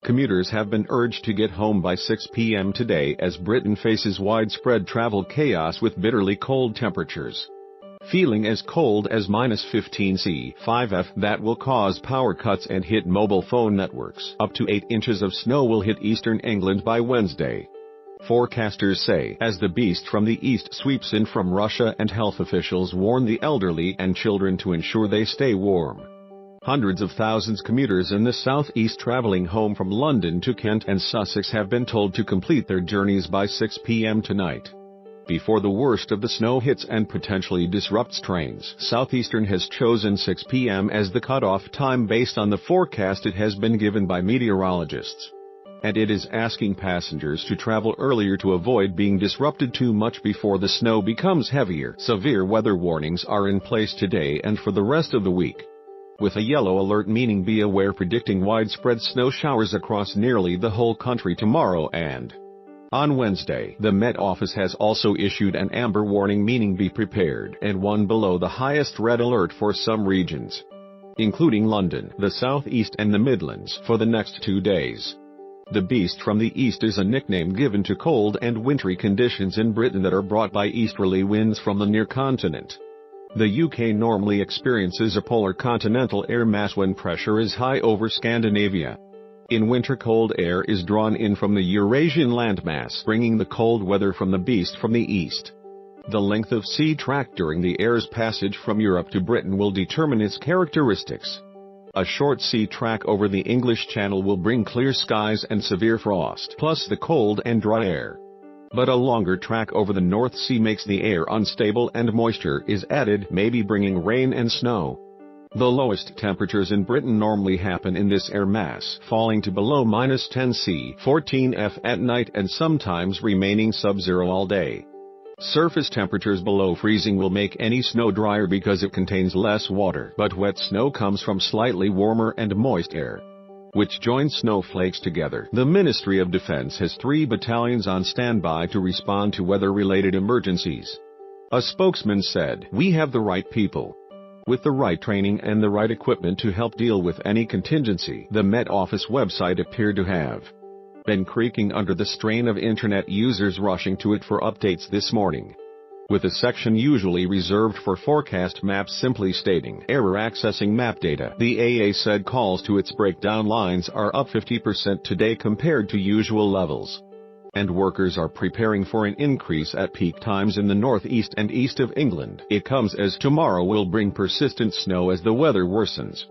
Commuters have been urged to get home by 6 p.m. today as Britain faces widespread travel chaos with bitterly cold temperatures. Feeling as cold as -15 C, 5F that will cause power cuts and hit mobile phone networks. Up to 8 inches of snow will hit eastern England by Wednesday. Forecasters say as the beast from the east sweeps in from Russia, and health officials warn the elderly and children to ensure they stay warm. Hundreds of thousands commuters in the southeast traveling home from London to Kent and Sussex have been told to complete their journeys by 6 p.m. tonight. Before the worst of the snow hits and potentially disrupts trains, Southeastern has chosen 6 p.m. as the cutoff time based on the forecast it has been given by meteorologists. And it is asking passengers to travel earlier to avoid being disrupted too much before the snow becomes heavier. Severe weather warnings are in place today and for the rest of the week, with a yellow alert meaning be aware, predicting widespread snow showers across nearly the whole country tomorrow and on Wednesday. The Met Office has also issued an amber warning meaning be prepared, and one below the highest red alert for some regions, including London, the southeast and the Midlands, for the next 2 days. The beast from the east is a nickname given to cold and wintry conditions in Britain that are brought by easterly winds from the near continent. The UK normally experiences a polar continental air mass when pressure is high over Scandinavia. In winter, cold air is drawn in from the Eurasian landmass, bringing the cold weather from the beast from the east. The length of sea track during the air's passage from Europe to Britain will determine its characteristics. A short sea track over the English Channel will bring clear skies and severe frost, plus the cold and dry air. But a longer track over the North Sea makes the air unstable and moisture is added, maybe bringing rain and snow. The lowest temperatures in Britain normally happen in this air mass, falling to below -10 C, 14 F at night and sometimes remaining sub-zero all day. Surface temperatures below freezing will make any snow drier because it contains less water, but wet snow comes from slightly warmer and moist air, which join snowflakes together. The Ministry of Defense has 3 battalions on standby to respond to weather-related emergencies. A spokesman said, "We have the right people, with the right training and the right equipment to help deal with any contingency." The Met Office website appeared to have been creaking under the strain of internet users rushing to it for updates this morning, with a section usually reserved for forecast maps simply stating error accessing map data. The AA said calls to its breakdown lines are up 50% today compared to usual levels, and workers are preparing for an increase at peak times in the northeast and east of England. It comes as tomorrow will bring persistent snow as the weather worsens,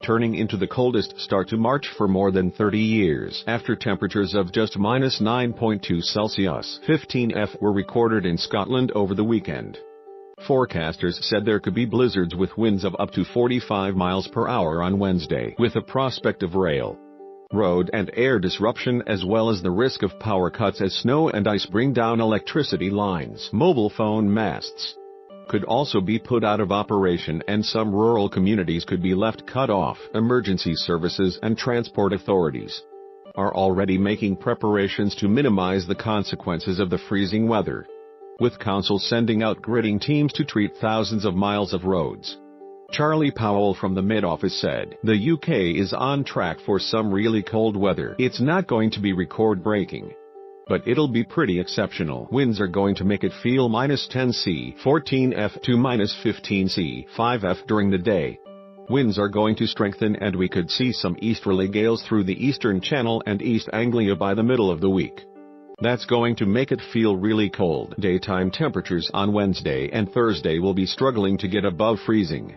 turning into the coldest start to March for more than 30 years, after temperatures of just -9.2 Celsius, 15 F were recorded in Scotland over the weekend. Forecasters said there could be blizzards with winds of up to 45 miles per hour on Wednesday, with a prospect of rail, road and air disruption as well as the risk of power cuts as snow and ice bring down electricity lines. Mobile phone masts could also be put out of operation and some rural communities could be left cut off. Emergency services and transport authorities are already making preparations to minimize the consequences of the freezing weather, with councils sending out gridding teams to treat thousands of miles of roads. Charlie Powell from the Met Office said, "The UK is on track for some really cold weather. It's not going to be record-breaking, but it'll be pretty exceptional. Winds are going to make it feel -10 C, 14 F to -15 C, 5 F during the day. Winds are going to strengthen and we could see some easterly gales through the Eastern Channel and East Anglia by the middle of the week. That's going to make it feel really cold." Daytime temperatures on Wednesday and Thursday will be struggling to get above freezing.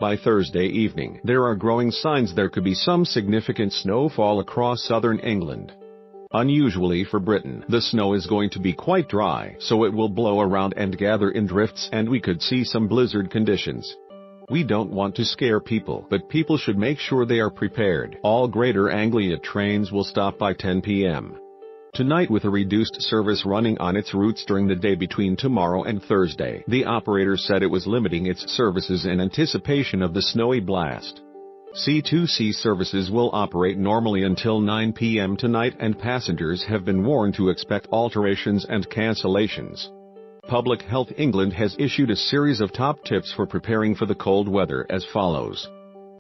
By Thursday evening, there are growing signs there could be some significant snowfall across southern England. Unusually for Britain, the snow is going to be quite dry, so it will blow around and gather in drifts and we could see some blizzard conditions. We don't want to scare people, but people should make sure they are prepared. All Greater Anglia trains will stop by 10 p.m. tonight with a reduced service running on its routes during the day between tomorrow and Thursday. The operator said it was limiting its services in anticipation of the snowy blast. C2C services will operate normally until 9 p.m. tonight and passengers have been warned to expect alterations and cancellations. Public Health England has issued a series of top tips for preparing for the cold weather as follows.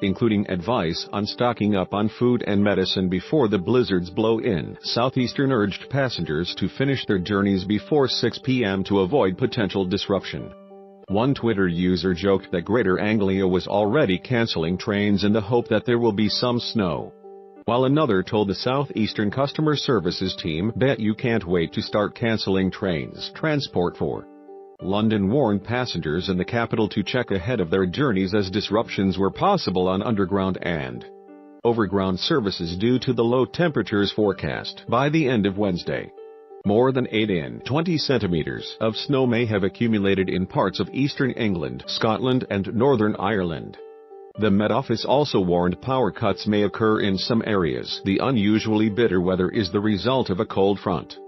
including advice on stocking up on food and medicine before the blizzards blow in. Southeastern urged passengers to finish their journeys before 6 p.m. to avoid potential disruption. One Twitter user joked that Greater Anglia was already canceling trains in the hope that there will be some snow, while another told the Southeastern customer services team, "Bet you can't wait to start canceling trains." Transport for London warned passengers in the capital to check ahead of their journeys as disruptions were possible on underground and overground services due to the low temperatures forecast. By the end of Wednesday, more than 8 in 20 centimeters of snow may have accumulated in parts of eastern England, Scotland and Northern Ireland. The Met Office also warned power cuts may occur in some areas. The unusually bitter weather is the result of a cold front,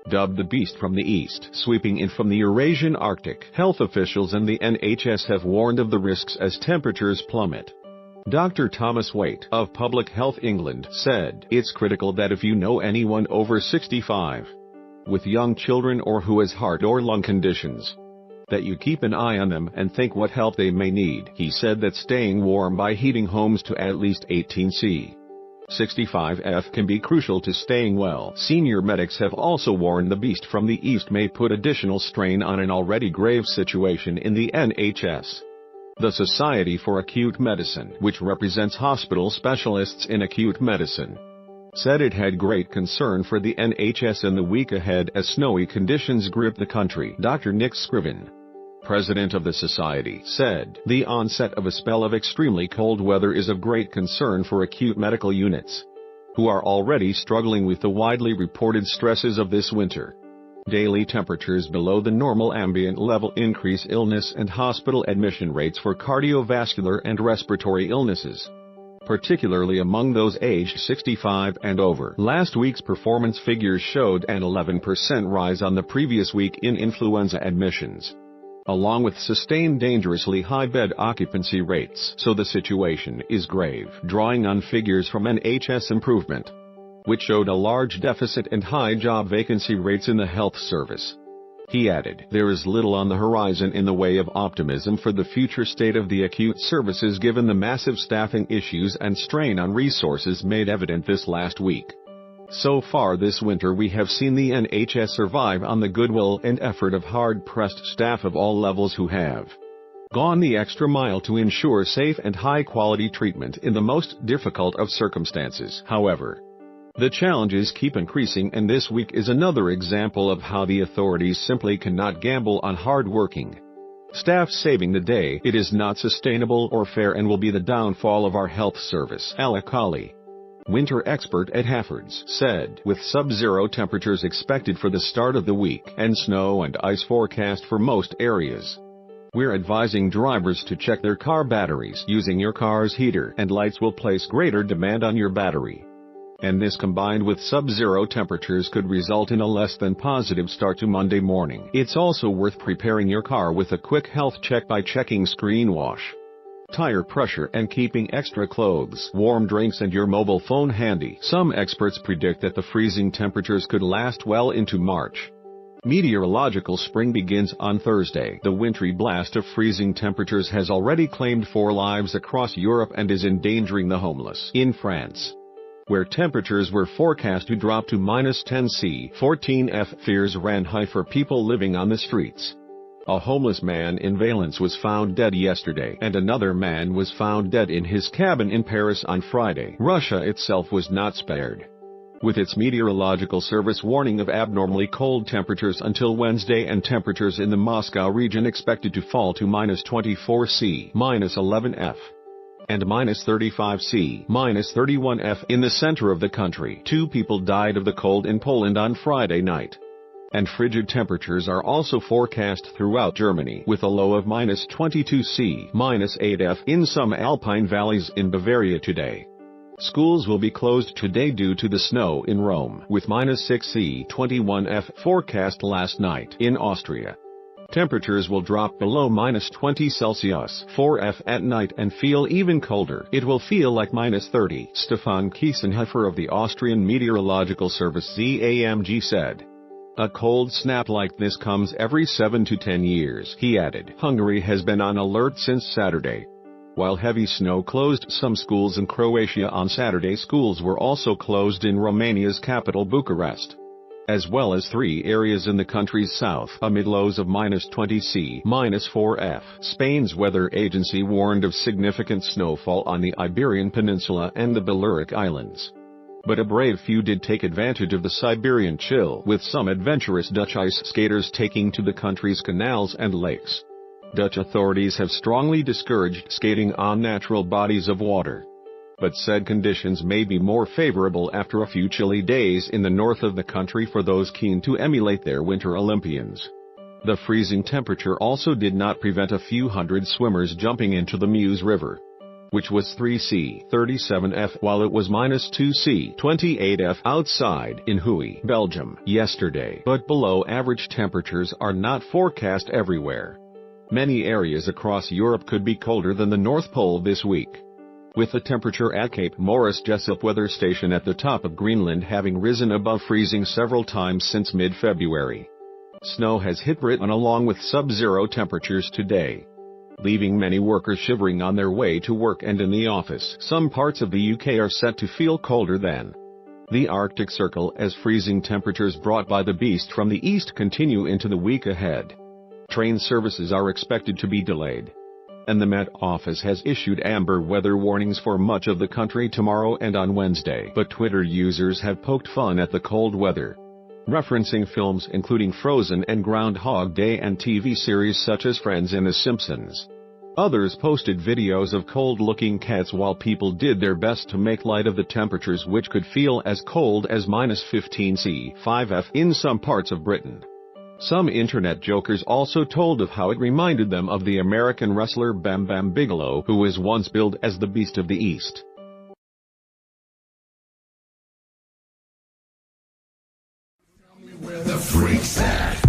dubbed the Beast from the East, sweeping in from the Eurasian Arctic. Health officials and the NHS have warned of the risks as temperatures plummet. Dr. Thomas Waite of Public Health England said, "It's critical that if you know anyone over 65 with young children or who has heart or lung conditions, that you keep an eye on them and think what help they may need." He said that staying warm by heating homes to at least 18 C. 65 can be crucial to staying well. Senior medics have also warned the Beast from the East may put additional strain on an already grave situation in the NHS. The Society for Acute Medicine, which represents hospital specialists in acute medicine, said it had great concern for the NHS in the week ahead as snowy conditions grip the country. Dr. Nick Scriven, president of the society, said, "The onset of a spell of extremely cold weather is of great concern for acute medical units, who are already struggling with the widely reported stresses of this winter. Daily temperatures below the normal ambient level increase illness and hospital admission rates for cardiovascular and respiratory illnesses, particularly among those aged 65 and over." Last week's performance figures showed an 11% rise on the previous week in influenza admissions, along with sustained dangerously high bed occupancy rates. So the situation is grave. Drawing on figures from NHS Improvement, which showed a large deficit and high job vacancy rates in the health service, he added, "There is little on the horizon in the way of optimism for the future state of the acute services given the massive staffing issues and strain on resources made evident this last week. So far this winter we have seen the NHS survive on the goodwill and effort of hard-pressed staff of all levels who have gone the extra mile to ensure safe and high-quality treatment in the most difficult of circumstances. However, the challenges keep increasing, and this week is another example of how the authorities simply cannot gamble on hard-working staff saving the day. It is not sustainable or fair and will be the downfall of our health service." Alec Colley, winter expert at Halfords, said, "With sub-zero temperatures expected for the start of the week and snow and ice forecast for most areas, we're advising drivers to check their car batteries. Using your car's heater and lights will place greater demand on your battery, and this combined with sub-zero temperatures could result in a less than positive start to Monday morning. It's also worth preparing your car with a quick health check by checking screen wash, tire pressure and keeping extra clothes, warm drinks and your mobile phone handy." Some experts predict that the freezing temperatures could last well into March. Meteorological spring begins on Thursday. The wintry blast of freezing temperatures has already claimed 4 lives across Europe and is endangering the homeless. In France, where temperatures were forecast to drop to -10 C, 14 F, fears ran high for people living on the streets. A homeless man in Valence was found dead yesterday, and another man was found dead in his cabin in Paris on Friday. Russia itself was not spared, with its meteorological service warning of abnormally cold temperatures until Wednesday and temperatures in the Moscow region expected to fall to -24 C, -11 F, and -35 C, -31 F. In the center of the country, 2 people died of the cold in Poland on Friday night, and frigid temperatures are also forecast throughout Germany, with a low of -22 C, -8 F in some alpine valleys in Bavaria today. Schools will be closed today due to the snow in Rome, with -6 C, 21 F forecast last night. In Austria, temperatures will drop below -20 Celsius, 4 F at night and feel even colder. It will feel like -30. Stefan Kiesenhofer of the Austrian Meteorological Service ZAMG said, "A cold snap like this comes every 7 to 10 years. He added, "Hungary has been on alert since Saturday. While heavy snow closed some schools in Croatia on Saturday, schools were also closed in Romania's capital Bucharest, as well as 3 areas in the country's south amid lows of -20 C, -4 F. Spain's weather agency warned of significant snowfall on the Iberian Peninsula and the Balearic Islands. But a brave few did take advantage of the Siberian chill, with some adventurous Dutch ice skaters taking to the country's canals and lakes. Dutch authorities have strongly discouraged skating on natural bodies of water, but said conditions may be more favorable after a few chilly days in the north of the country for those keen to emulate their Winter Olympians. The freezing temperature also did not prevent a few hundred swimmers jumping into the Meuse River, which was 3 C 37 F while it was -2 C 28 F outside in Huy, Belgium, yesterday. But below average temperatures are not forecast everywhere. Many areas across Europe could be colder than the North Pole this week, with the temperature at Cape Morris Jesup Weather Station at the top of Greenland having risen above freezing several times since mid-February. Snow has hit Britain along with sub-zero temperatures today, leaving many workers shivering on their way to work and in the office. Some parts of the UK are set to feel colder than the Arctic Circle as freezing temperatures brought by the beast from the east continue into the week ahead. Train services are expected to be delayed, and the Met Office has issued amber weather warnings for much of the country tomorrow and on Wednesday. But Twitter users have poked fun at the cold weather, referencing films including Frozen and Groundhog Day and TV series such as Friends and The Simpsons. Others posted videos of cold-looking cats while people did their best to make light of the temperatures, which could feel as cold as -15 C 5 F in some parts of Britain. Some internet jokers also told of how it reminded them of the American wrestler Bam Bam Bigelow, who was once billed as the Beast of the East. Tell me where the freak's at.